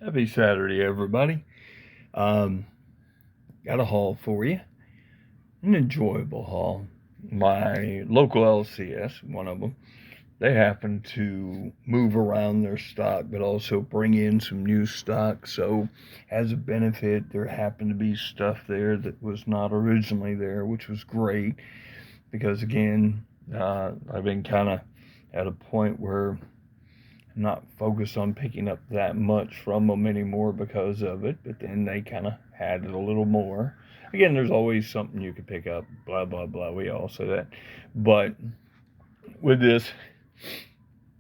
Happy Saturday, everybody. Um, got a haul for you, an enjoyable haul. My local LCS, one of them, they happen to move around their stock, but also bring in some new stock. So, as a benefit, there happened to be stuff there that was not originally there, which was great because, again, I've been kind of at a point where not focused on picking up that much from them anymore because of it, but then they kind of had it a little more. Again, there's always something you could pick up, blah, blah, blah. We all say that. But with this,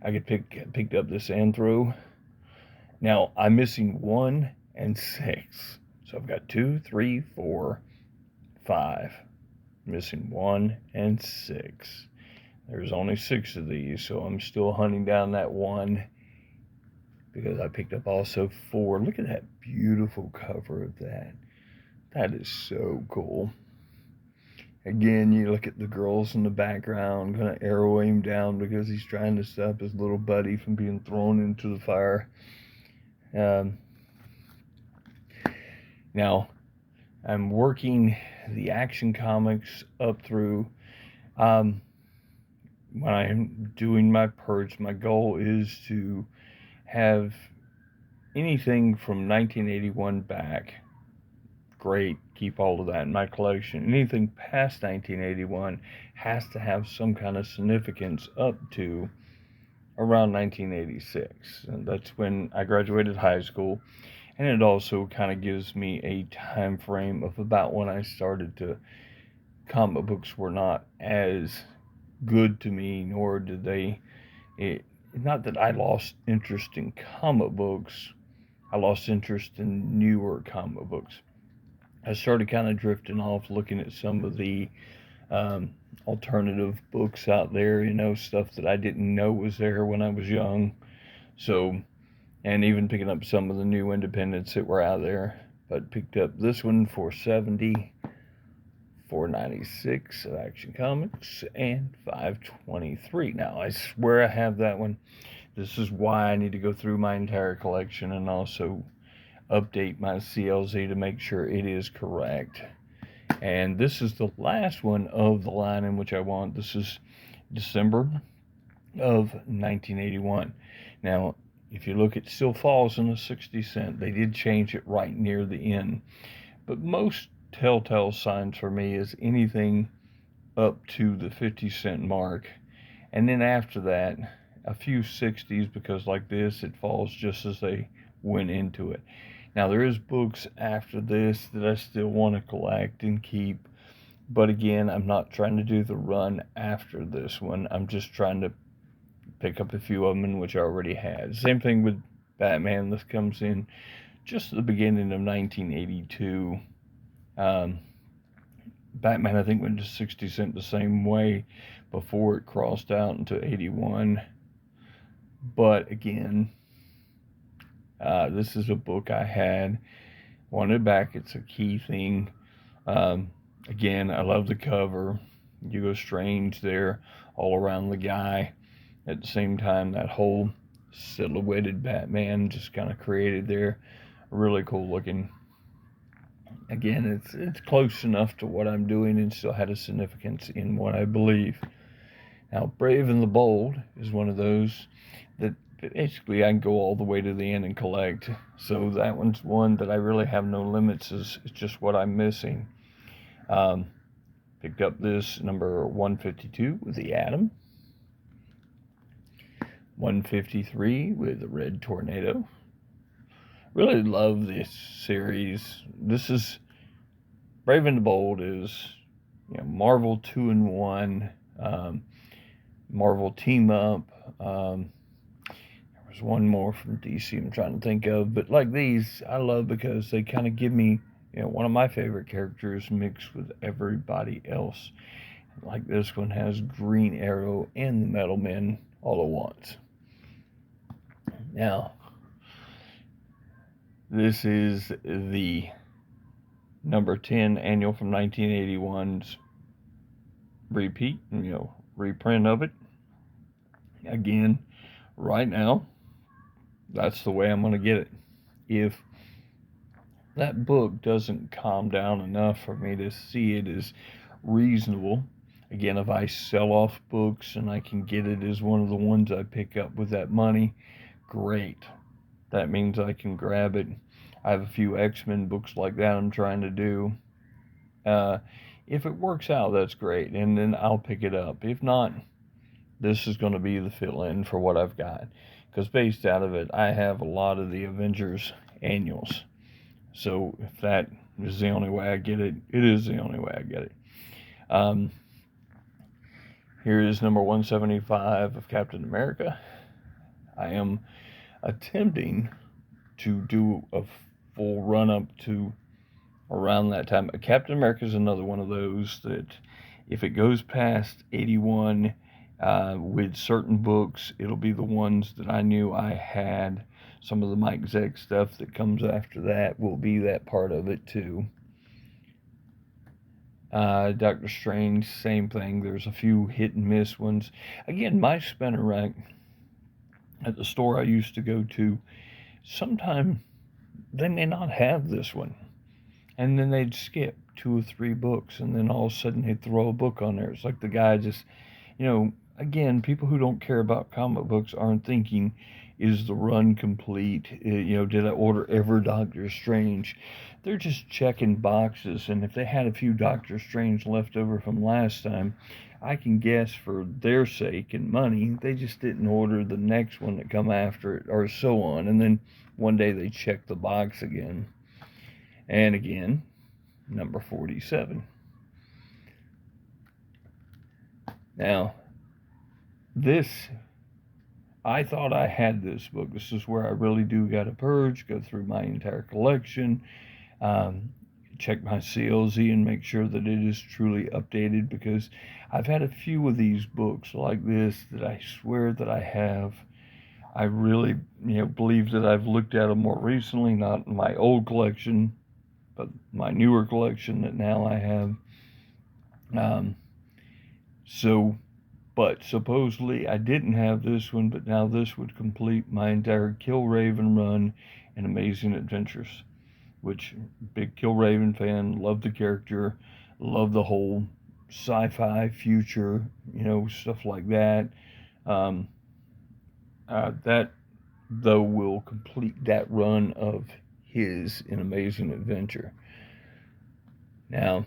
picked up this Anthro. Now, I'm missing 1 and 6. So I've got 2, 3, 4, 5. Missing 1 and 6. There's only 6 of these, so I'm still hunting down that 1 because I picked up also 4. Look at that beautiful cover of that. That is so cool. Again, you look at the girls in the background, gonna arrow him down because he's trying to stop his little buddy from being thrown into the fire. Now, I'm working the Action Comics up through. When I'm doing my purge, my goal is to have anything from 1981 back. Great, keep all of that in my collection. Anything past 1981 has to have some kind of significance up to around 1986. And that's when I graduated high school. And it also kind of gives me a time frame of about when I started to. Comic books were not as good to me, nor did they. Not that I lost interest in comic books, I lost interest in newer comic books. I started kind of drifting off, looking at some of the alternative books out there, stuff that I didn't know was there when I was young. So, and even picking up some of the new independents that were out there. But picked up this one for $4.70, $4.96 of Action Comics, and $5.23. Now, I swear I have that one. This is why I need to go through my entire collection and also update my CLZ to make sure it is correct. And this is the last one of the line in which I want. This is December of 1981. Now, if you look, it still falls in a 60 cent. They did change it right near the end. But most telltale signs for me is anything up to the 50-cent mark. And then after that, a few 60s, because like this, it falls just as they went into it. Now, there is books after this that I still want to collect and keep. But again, I'm not trying to do the run after this one. I'm just trying to pick up a few of them in which I already had. Same thing with Batman. This comes in just at the beginning of 1982. Batman, I think, went to 60 cent the same way before it crossed out into 81. But again, this is a book I had wanted back. It's a key thing. Again, I love the cover. Hugo Strange there all around the guy. At the same time, that whole silhouetted Batman just kind of created there. Really cool looking. Again, it's close enough to what I'm doing and still had a significance in what I believe. Now, Brave and the Bold is one of those that basically I can go all the way to the end and collect. So that one's one that I really have no limits. It's just what I'm missing. Picked up this number 152 with the Atom. 153 with the Red Tornado. Really love this series. This is Brave and the Bold is Marvel 2-in-1, Marvel Team Up. There's one more from DC I'm trying to think of, but like these, I love because they kind of give me one of my favorite characters mixed with everybody else. Like this one has Green Arrow and the Metal Men all at once. Now, this is the number 10 annual from 1981's repeat, reprint of it. Again, right now, that's the way I'm going to get it. if that book doesn't calm down enough for me to see it as reasonable, again, if I sell off books and I can get it as one of the ones I pick up with that money, great. That means I can grab it. I have a few X-Men books like that I'm trying to do. Uh, if it works out, that's great, and then I'll pick it up. If not, this is going to be the fill-in for what I've got. Because based out of it, I have a lot of the Avengers annuals. So if that is the only way I get it, it is the only way I get it. Um, Here is number 175 of Captain America. I am attempting to do a full run up to around that time. Captain America is another one of those that if it goes past 81 with certain books, it'll be the ones that I knew I had. Some of the Mike Zeck stuff that comes after that will be that part of it too. Doctor Strange, same thing. There's a few hit and miss ones. Again, my spinner rack at the store I used to go to, sometime they may not have this one. And then they'd skip 2 or 3 books, and then all of a sudden they'd throw a book on there. It's like the guy just, again, people who don't care about comic books aren't thinking, is the run complete? Did I order every Doctor Strange? They're just checking boxes, and if they had a few Doctor Strange left over from last time, I can guess for their sake and money, they just didn't order the next one that come after it, or so on. And then one day they check the box again. And again, number 47. Now, this, I thought I had this book. This is where I really do got to purge, go through my entire collection, check my CLZ and make sure that it is truly updated, because I've had a few of these books like this that I swear that I have. I really, believe that I've looked at them more recently, not in my old collection, but my newer collection that now I have. But supposedly I didn't have this one, but now this would complete my entire Killraven run in Amazing Adventures, which, big Killraven fan, love the character, love the whole sci-fi future, stuff like that. That, though, will complete that run of his in Amazing Adventure. Now,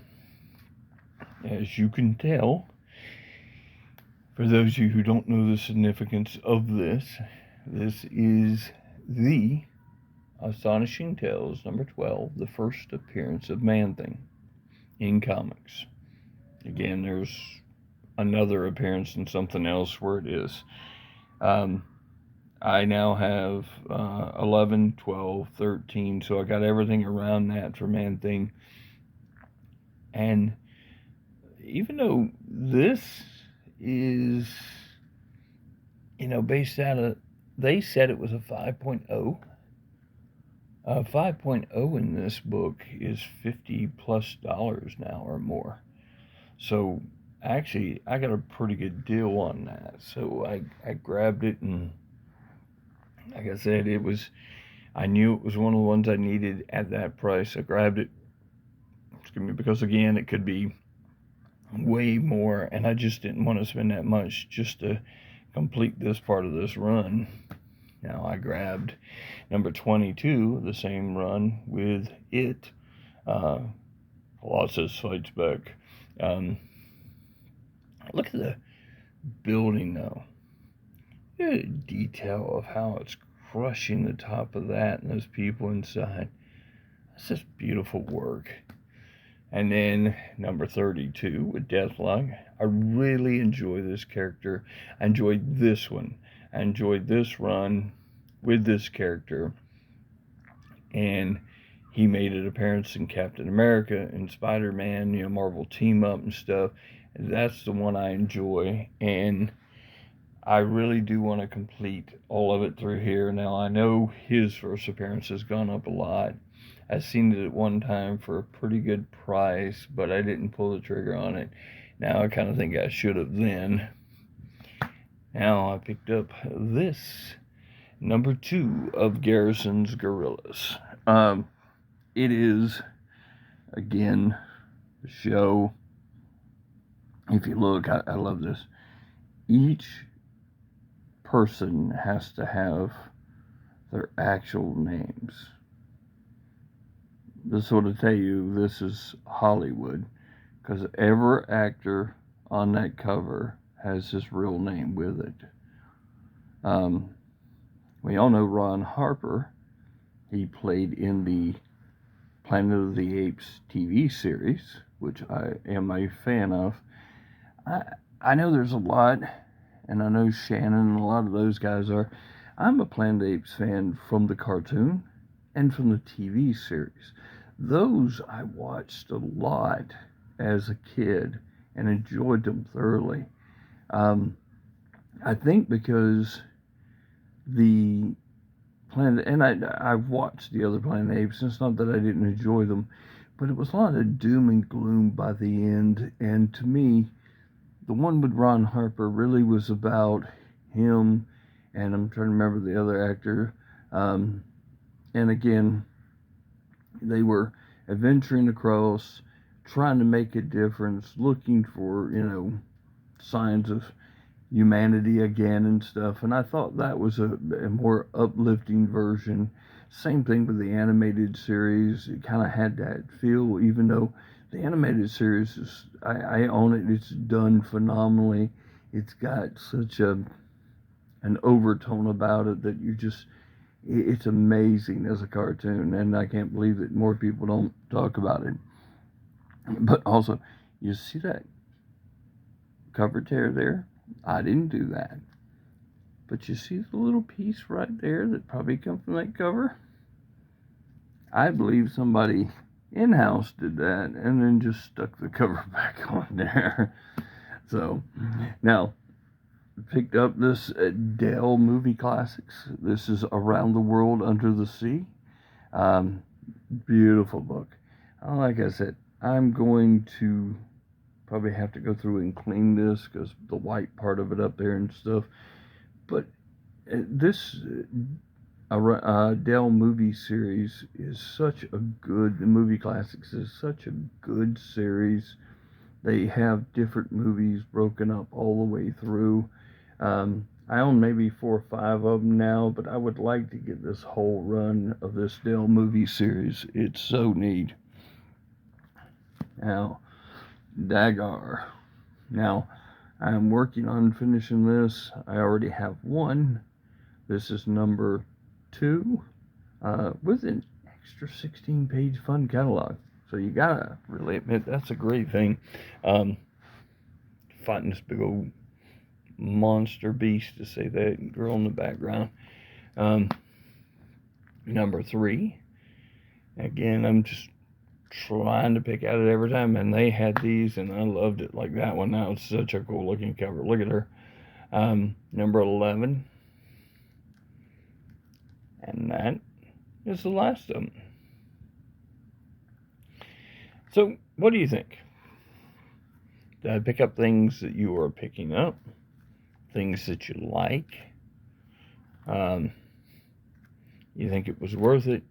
as you can tell, for those of you who don't know the significance of this is the Astonishing Tales number 12, the first appearance of Man-Thing in comics. Again, there's another appearance in something else where it is. I now have 11, 12, 13, so I got everything around that for Man-Thing. And even though this is, based out of, they said it was a 5.0. 5.0 in this book is $50+ now or more. So actually, I got a pretty good deal on that. So I grabbed it, and like I said, I knew it was one of the ones I needed at that price. I grabbed it, because again, it could be way more, and I just didn't want to spend that much just to complete this part of this run. Now I grabbed number 22, the same run with it. Colossus Fights Back. Look at the building though. Look at the detail of how it's crushing the top of that and those people inside. That's just beautiful work. And then number 32 with Deathlok. I really enjoy this character. I enjoyed this one. I enjoyed this run with this character. And he made an appearance in Captain America and Spider-Man, Marvel Team Up and stuff. That's the one I enjoy. And I really do want to complete all of it through here. Now, I know his first appearance has gone up a lot. I seen it at one time for a pretty good price, but I didn't pull the trigger on it. Now I kind of think I should have then. Now I picked up this Number 2 of Garrison's Gorillas. It is, again, the show. If you look, I love this. Each person has to have their actual names. This will tell you this is Hollywood, because every actor on that cover has his real name with it. We all know Ron Harper. He played in the Planet of the Apes TV series, which I am a fan of. I know there's a lot, and I know Shannon and a lot of those guys are. I'm a Planet of the Apes fan from the cartoon and from the TV series. Those I watched a lot as a kid and enjoyed them thoroughly. I think because the Planet, and I've watched the other Planet of the Apes, and it's not that I didn't enjoy them, but it was a lot of doom and gloom by the end, and to me, the one with Ron Harper really was about him, and I'm trying to remember the other actor, and again, they were adventuring across, trying to make a difference, looking for, signs of humanity again and stuff. And I thought that was a more uplifting version. Same thing with the animated series. It kind of had that feel, even though the animated series is, I own it, it's done phenomenally. It's got such an overtone about it that it's amazing as a cartoon, and I can't believe that more people don't talk about it. But also, you see that cover tear there? I didn't do that. But you see the little piece right there that probably come from that cover? I believe somebody in-house did that and then just stuck the cover back on there. So, now, picked up this Dell Movie Classics. This is Around the World Under the Sea. Beautiful book. Like I said, I'm going to probably have to go through and clean this because the white part of it up there and stuff. But this Dell movie series is such a good, the Movie Classics is such a good series. They have different movies broken up all the way through. I own maybe 4 or 5 of them now, but I would like to get this whole run of this Dell movie series. It's so neat. Now, Dagar. Now, I'm working on finishing this. I already have one. This is number 2 with an extra 16-page fun catalog. So you gotta really admit that's a great thing. Fighting this big old monster beast, to say that, girl in the background. Number 3. Again, I'm just trying to pick at it every time, and they had these, and I loved it. Like that one, that was such a cool looking cover. Look at her. Number 11. And that is the last of them. So, what do you think? Did I pick up things that you are picking up? Things that you like? You think it was worth it?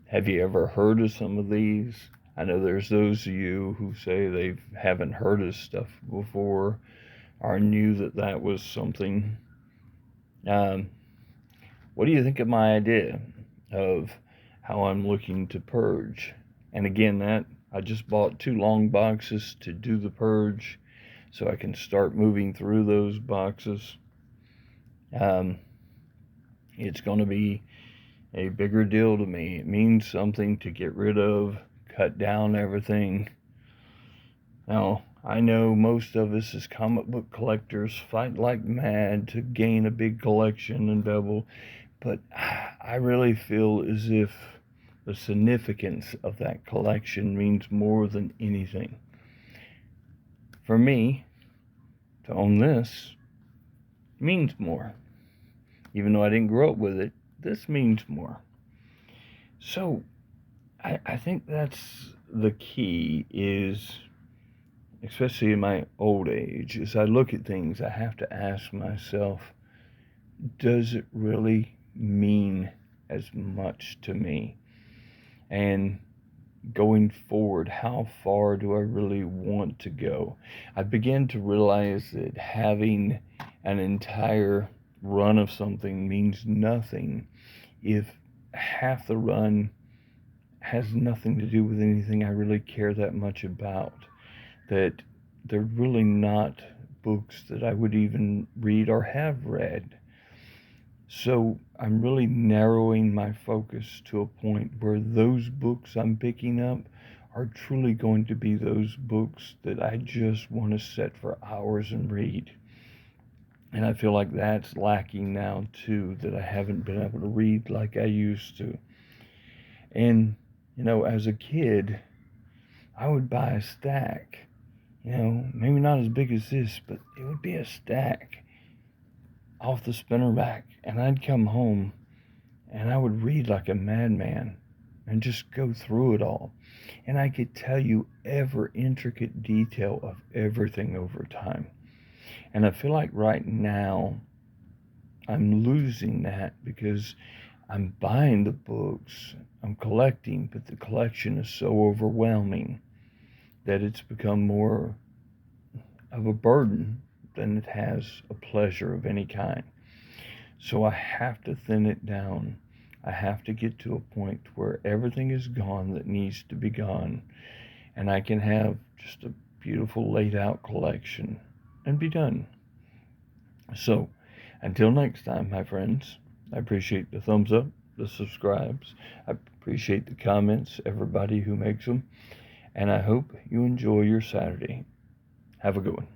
Have you ever heard of some of these? I know there's those of you who say they haven't heard of stuff before or knew that was something. What do you think of my idea of how I'm looking to purge? And again, that I just bought 2 long boxes to do the purge so I can start moving through those boxes. It's going to be a bigger deal to me. It means something to get rid of, cut down everything. Now, I know most of us as comic book collectors fight like mad to gain a big collection and double, but I really feel as if the significance of that collection means more than anything. For me, to own this means more. Even though I didn't grow up with it, this means more. So, I think that's the key is, especially in my old age, as I look at things, I have to ask myself, does it really mean as much to me? And going forward, how far do I really want to go? I began to realize that having an entire run of something means nothing if half the run has nothing to do with anything I really care that much about. That they're really not books that I would even read or have read. So I'm really narrowing my focus to a point where those books I'm picking up are truly going to be those books that I just want to sit for hours and read. And I feel like that's lacking now too, that I haven't been able to read like I used to. And, as a kid, I would buy a stack, maybe not as big as this, but it would be a stack off the spinner back. And I'd come home and I would read like a madman and just go through it all. And I could tell you every intricate detail of everything over time. And I feel like right now I'm losing that because I'm buying the books, I'm collecting, but the collection is so overwhelming that it's become more of a burden than it has a pleasure of any kind. So I have to thin it down. I have to get to a point where everything is gone that needs to be gone, and I can have just a beautiful laid out collection and be done. So until next time, my friends, I appreciate the thumbs up, the subscribes. I appreciate the comments, everybody who makes them. And I hope you enjoy your Saturday. Have a good one.